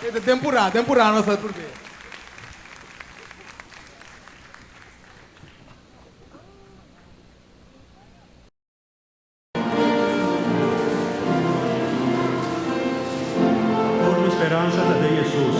Tempura nossa turbe. Por esperança de Jesus.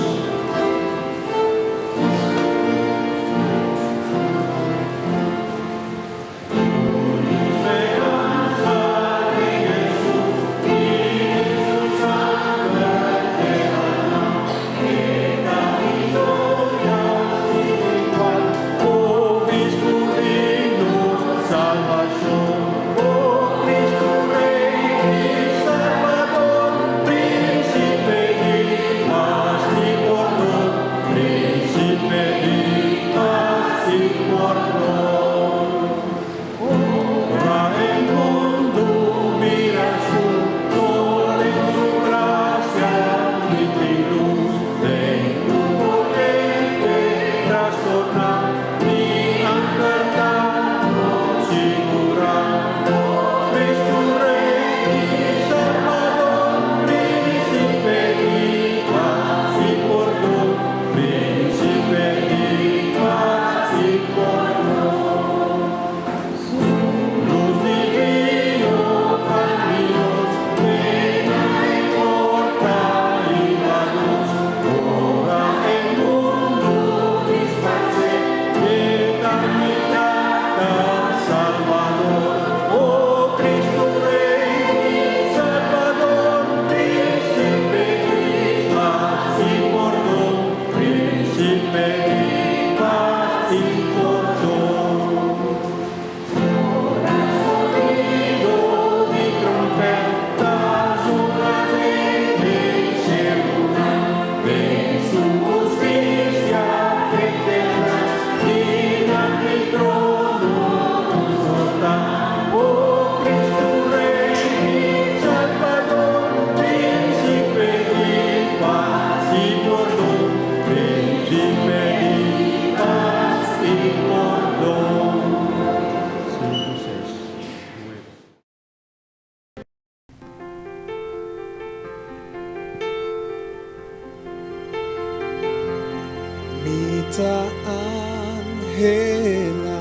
Angela,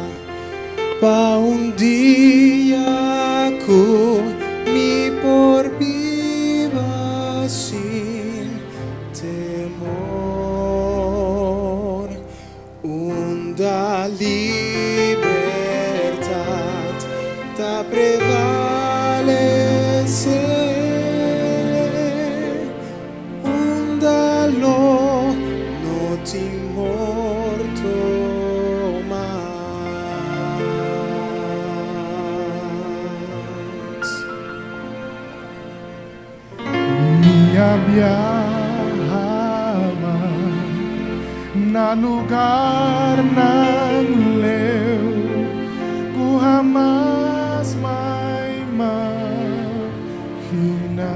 pa un día con mi por viva sin temor, una libertad ta prevalece, un dolor no timorto más. Minha alma na lugar ng lew ko jamás may mahina.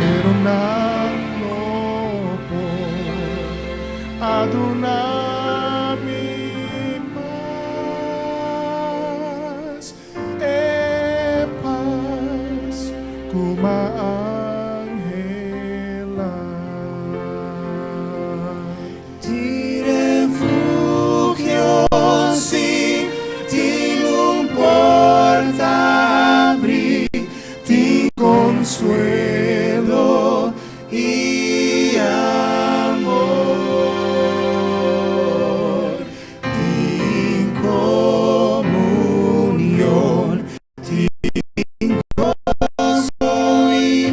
Pero nang lopo adunami mas epas kumaanghela. Ti refugio sin ti non porta abrir, ti consuelo y amor, ti comunión, ti gozo y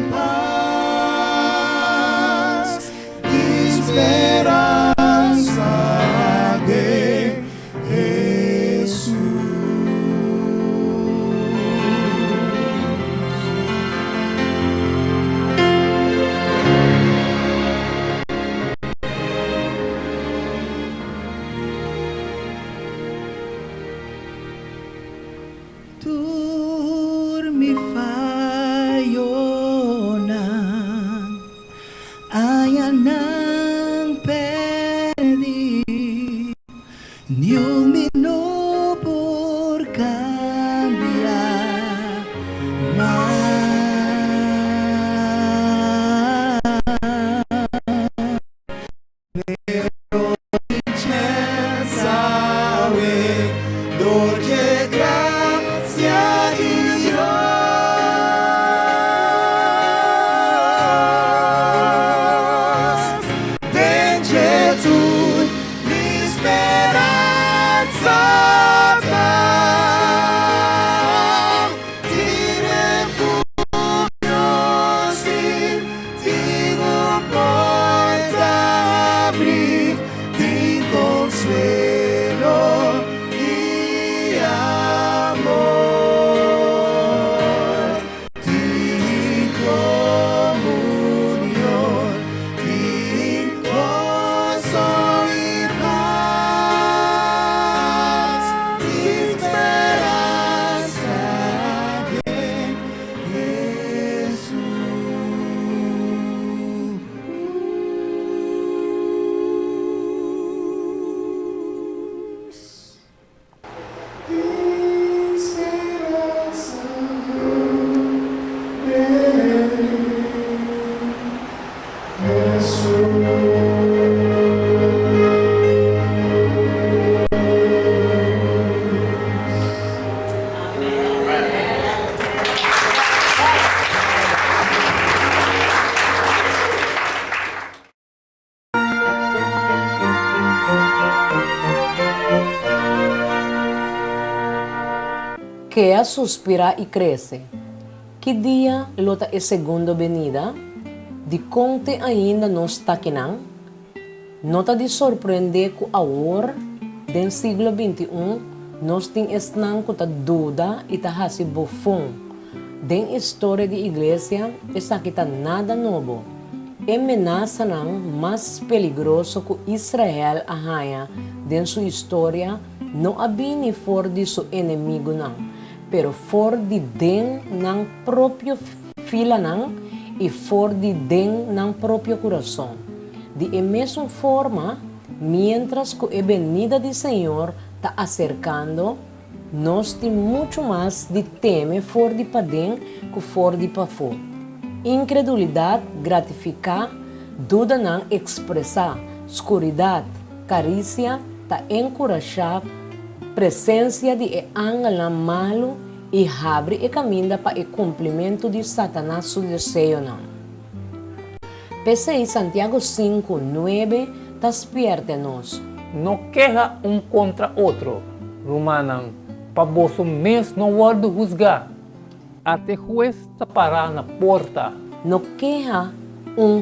que suspira e cresce. Que dia lota é segunda venida? De conte ainda não está quinang? Nota de surpreender que agora, do século XXI, nós temos que dúvida e hasi bufong. Den história de igreja, está kita nada novo. É ameaça mais perigoso que Israel ahaya den sua história não abini for de seu inimigo não, pero for de den ng próprio fila não e for de den ng próprio coração. De mesma forma, mientras que a venida do Senhor está acercando, nós temos muito mais de teme for de padem que for de pafo. Incredulidade gratificar, dúvida não expressar, escuridade, carícia, está encorajar, presença de angela malo e abre o caminho para o cumprimento de Satanás seu desejo não. P6 Santiago 5:9 despierta-nos. No queja um contra outro, Romanang, para vosso mês não guardo juzgar, até juez parar na porta. No queja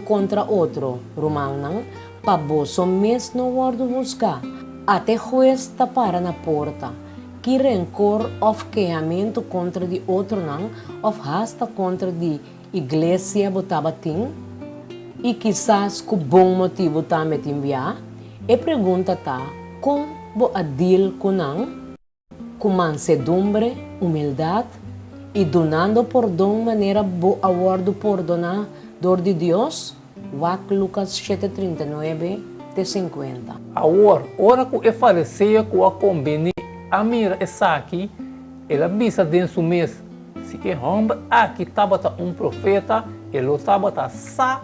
contra outro, Romanang, para vosso mês não guardo juzgar, até juez para na porta. Que rancor ou quehamento contra de outro não, ou hasta contra de igreja botava tim, e quizás com bom motivo também te enviar, e pergunta tá, como vou adil com mansedumbre, humildade, e donando perdão maneira vou aguardo perdonador de Deus? Wac Lucas 7:39-50. Agora, ora que é fariseu que a conveni, a mira essa aqui, ela visa dentro do mês. Se que homem aqui estava profeta, ele estava sa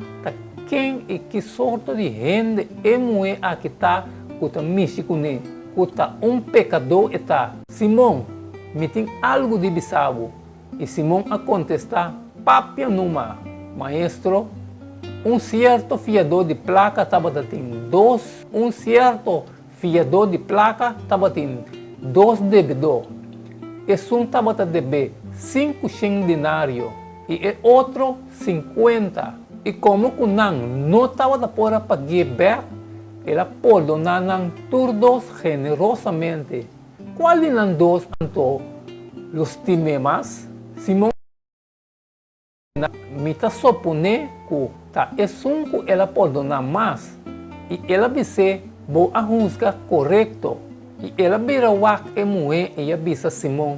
quem e que sorte de gente é mulher aqui está que está místico ne, que está pecador está. Simão, me tem algo de bisavo. E Simão a contestar, papia numa, maestro, certo fiador de placa estava tendo certo fiador de placa estava tendo 2 devedores. E estava a dever 500 denários e o outro 50. E como o não estava a pôr para pagar, ela perdonar todos generosamente. Qual de nós dois então os temas? Simão me está supone que é que ela perdonar mais e ela disse vou a juzgar correto e ela vira o e mulher e ela disse Simão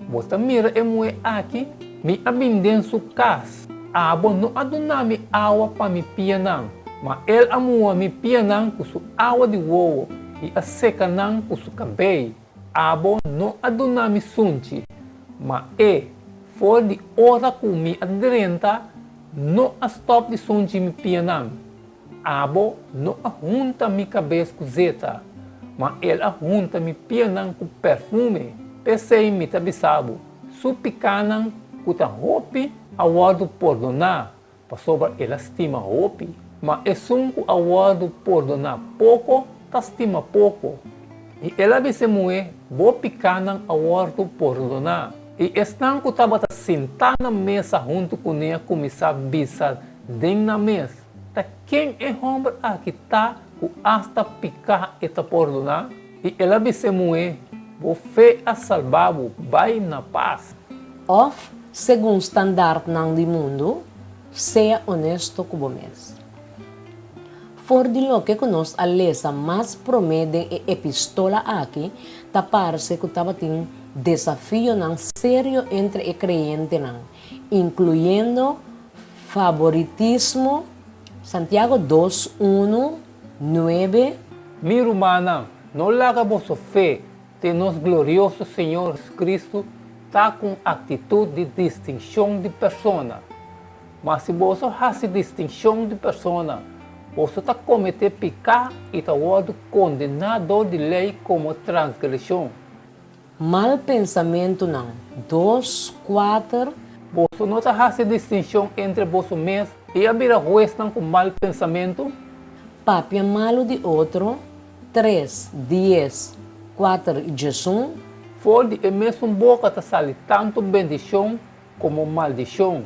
você mira e mulher aqui me abinden sua casa. Abo não adunami água para me pianang, mas ele amua me pianang com sua água de ovo e a seca nang com seu cabelo. Abo não adunami sunchi, mas for de hora que me aderenta, não a stop de sunchi me pianang. Abo não a junta mi cabeça com zeta, mas ele a junta me pianang com perfume. Pensei me tabisabo, su picanang com ta roupa. Aguardo perdonar, para sobre ela estima roupa, mas é sunco aguardo perdonar pouco, tá estima pouco. E ela disse mulher, vou picar não aguardo perdonar. E estão que estava sentar na mesa junto com ela, começar a bisar dentro da mesa. Tá quem é homem aqui tá, que hasta picar e tá perdonar? E ela disse mulher, vou fe a salvá-lo, vai na paz. Of segundo o standard do mundo, seja honesto com o mês. For de lo que nós a lesa mais promete e epistola aqui, tá parece que estava tendo desafio sério entre os crentes, incluindo favoritismo, Santiago 2:1-9. Mi romana, não larga vossa fé, de nosso glorioso Senhor Cristo, está com atitude de distinção de persona. Mas se você faz distinção de persona, você está cometendo pecado e está sendo condenado de lei como transgressão. Mal pensamento não. 2:4. Você não está fazendo distinção entre você mesmo e a vida juez com mal pensamento? Papia malo de outro. 3:10. 4:11. For de mesmo boca ta sali tanto bendição como maldição.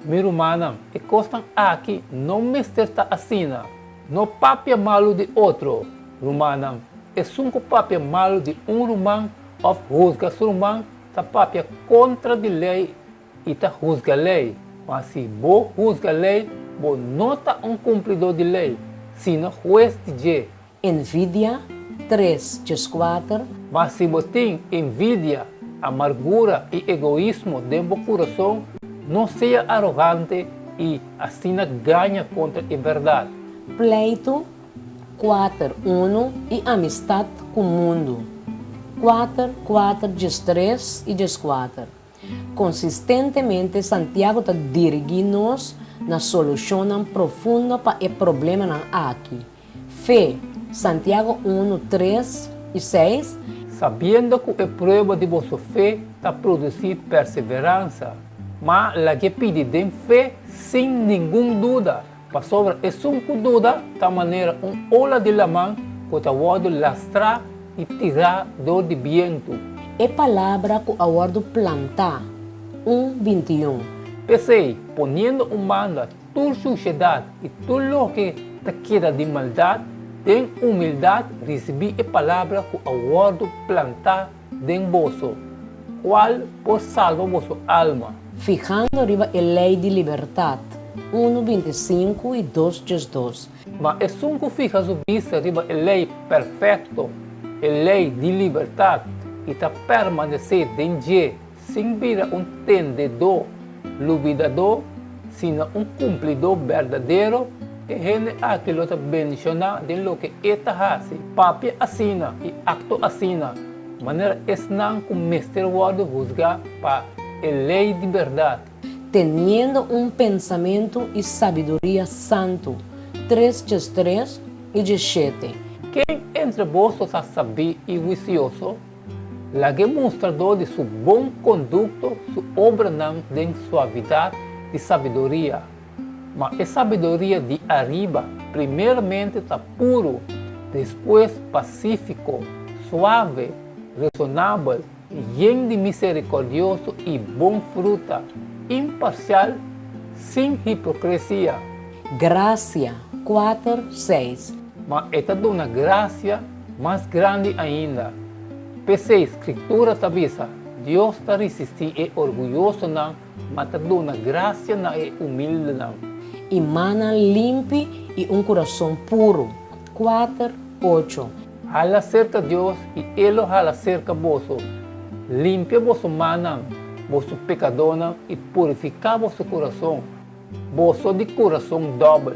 Mi rumana, e costan aqui não mister ta assina, no papia malo de outro. Rumana, e sunco papia malo de rumano, of rusga rumano, ta papia contra de lei e ta rusga lei. Mas se bo rusga lei, bo nota cumpridor de lei, sino juez de je. Envidia 3:4. Mas se botem envidia, amargura e egoísmo dentro do coração, não seja arrogante e assim ganha contra a verdade. Pleito 4:1 e amistad com o mundo 4:3 e 4. Consistentemente, Santiago está dirigindo-nos na solução profunda para o problema aqui. Fé, Santiago 1:3-6. Sabendo que a prova de vossa fé está produzir perseverança, mas a que pede de fé sem nenhuma dúvida. Para sobre essa dúvida, da maneira ola de la mão que está lastrar e tirar do de viento. É palavra que aguardo plantar 1:21. Pensei, ponendo manda tua sociedade e tudo o que te queda de maldade, tem humildade receber a palavra que aguardo plantar dentro vosso, qual por salvar vossa alma. Fijando arriba a lei de liberdade 1:25 e 2:2. Mas é só que fica a vista arriba a lei perfeita, a lei de liberdade, e está permanecer dentro, sem vir tendedor, luvidador, sino cumpridor verdadeiro, e gente aquilo está mencionado de lo que está fazendo. Papel assina e acto assina, maneira não com mestre guarda juzgar para a lei de verdade. Teniendo pensamento e sabedoria santo 3:3 e 7. Quem entre vós está sabio e vicioso, la que mostrador de seu bom conduto, sua obra não tem suavidade de sabedoria. Mas a sabedoria de arriba, primeiramente está puro, depois pacífico, suave, razonável, lleno de misericordioso e bom fruta, imparcial, sem hipocrisia. Graça 4:6. Mas esta é uma graça mais grande ainda. Pese a escritura tabisa, Deus está resistir e orgulhoso não, mas está uma graça não é humilde não. E mana limpo e coração puro 4:8. Hala cerca Deus e Ele hala cerca vosso. Limpia vosso mana, vosso pecador não, e purifica vosso coração, vosso de coração dobre.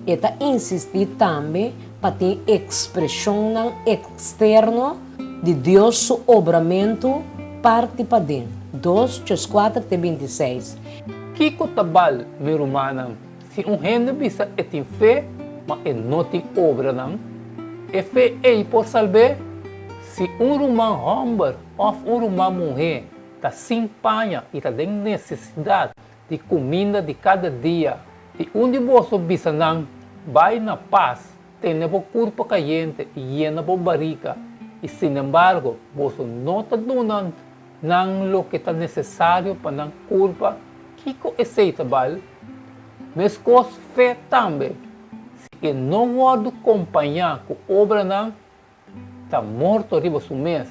Eta insistir também para ter expressão externa de Deus seu obramento parte para dentro 2:4-26. Kiko tabal, meu irmão, se gente bisa e tem fé, mas não tem obra não, e fé é por salvar. Se irmão homem ou irmã mulher está sem panha e está de necessidade de comida de cada dia, e onde você bisa não vai na paz, tem o corpo caliente e llena a barriga, e sin embargo, você não está dando não o que está necessário para a curva, Kiko é aceitável. Mas com fé também, se não pode acompanhar com obra não, está morto riba su mês.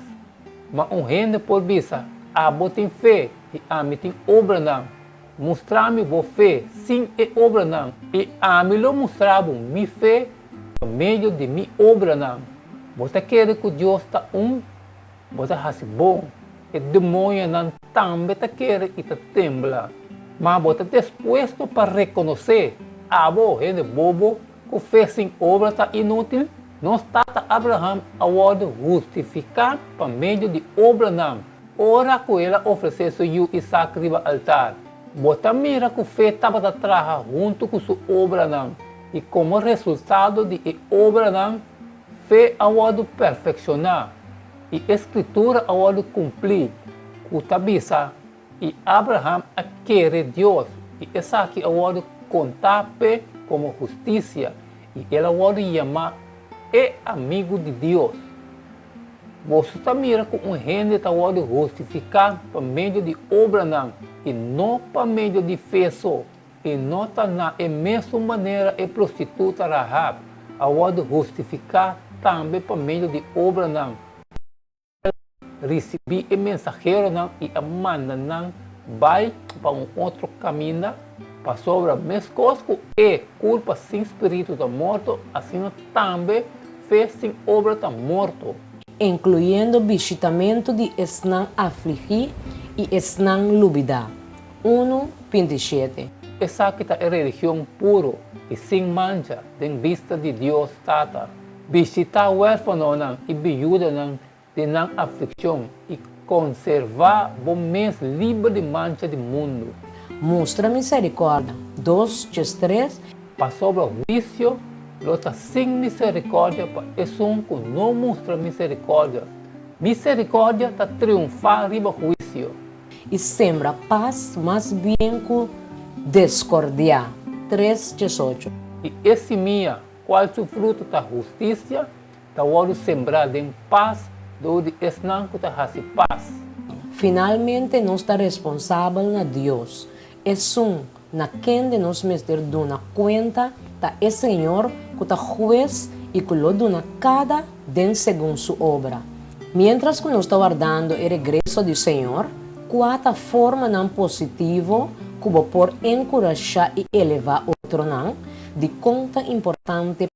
Mas gente por vista, tem fé e tem obra não. Mostrar-me boa fé, sim é obra não. E lo mostrava minha fé por meio de minha obra não. Você quer que Deus está você faz bom. E demônio não também está quer e está tembla. Mas você está disposto para reconhecer, gente bobo, que fé sem obra está inútil. Não está Abraham agora justificado por meio de obra não. Ora que ele oferecesse o Isaac riba altar. Você mira que fé estava trabalhando junto com sua obra não. E como resultado de obra não, fé agora perfeccionar. E a escritura agora cumprir. O tabisa e Abraham quer Deus. E Isaac agora contar como justiça. E ele agora chama é amigo de Deus. Você está mira com gente está justificado por meio de obra não, e não por meio de fé só. E não está na mesma maneira a prostituta Rahab, a justificar também por meio de obra não. Recebi o mensageiro não e a manda não vai para outro caminho para sobre a mesma coisa que culpa sem espírito está morto, assim também fé sem obra está morto. Incluyendo visitamento de esnan afligir e esnan lubida. 1:27. Essa aqui é religião puro e sem mancha, em vista de Deus Tata. Visitar o huérfano e viúva de não aflição e conservar o mês livre de mancha do mundo. Mostra misericórdia. 2:3. Para sobre o juízo, lota sem misericórdia, é um que não mostra misericórdia. Misericórdia está triunfar riba juízo. E sembra paz mais bem que discórdia. 3:18. E esse minha, qual o fruto da justiça, está o sembrar em paz, onde esnan que está paz. Finalmente, nós está responsável na Deus. É na quem de nós meter dona conta, tá é Senhor que está juiz e que lo dona cada den segundo sua obra. Mientras que nós está guardando o regresso do Senhor, qual forma não positivo que vou por encorajar e elevar outro não, de conta importante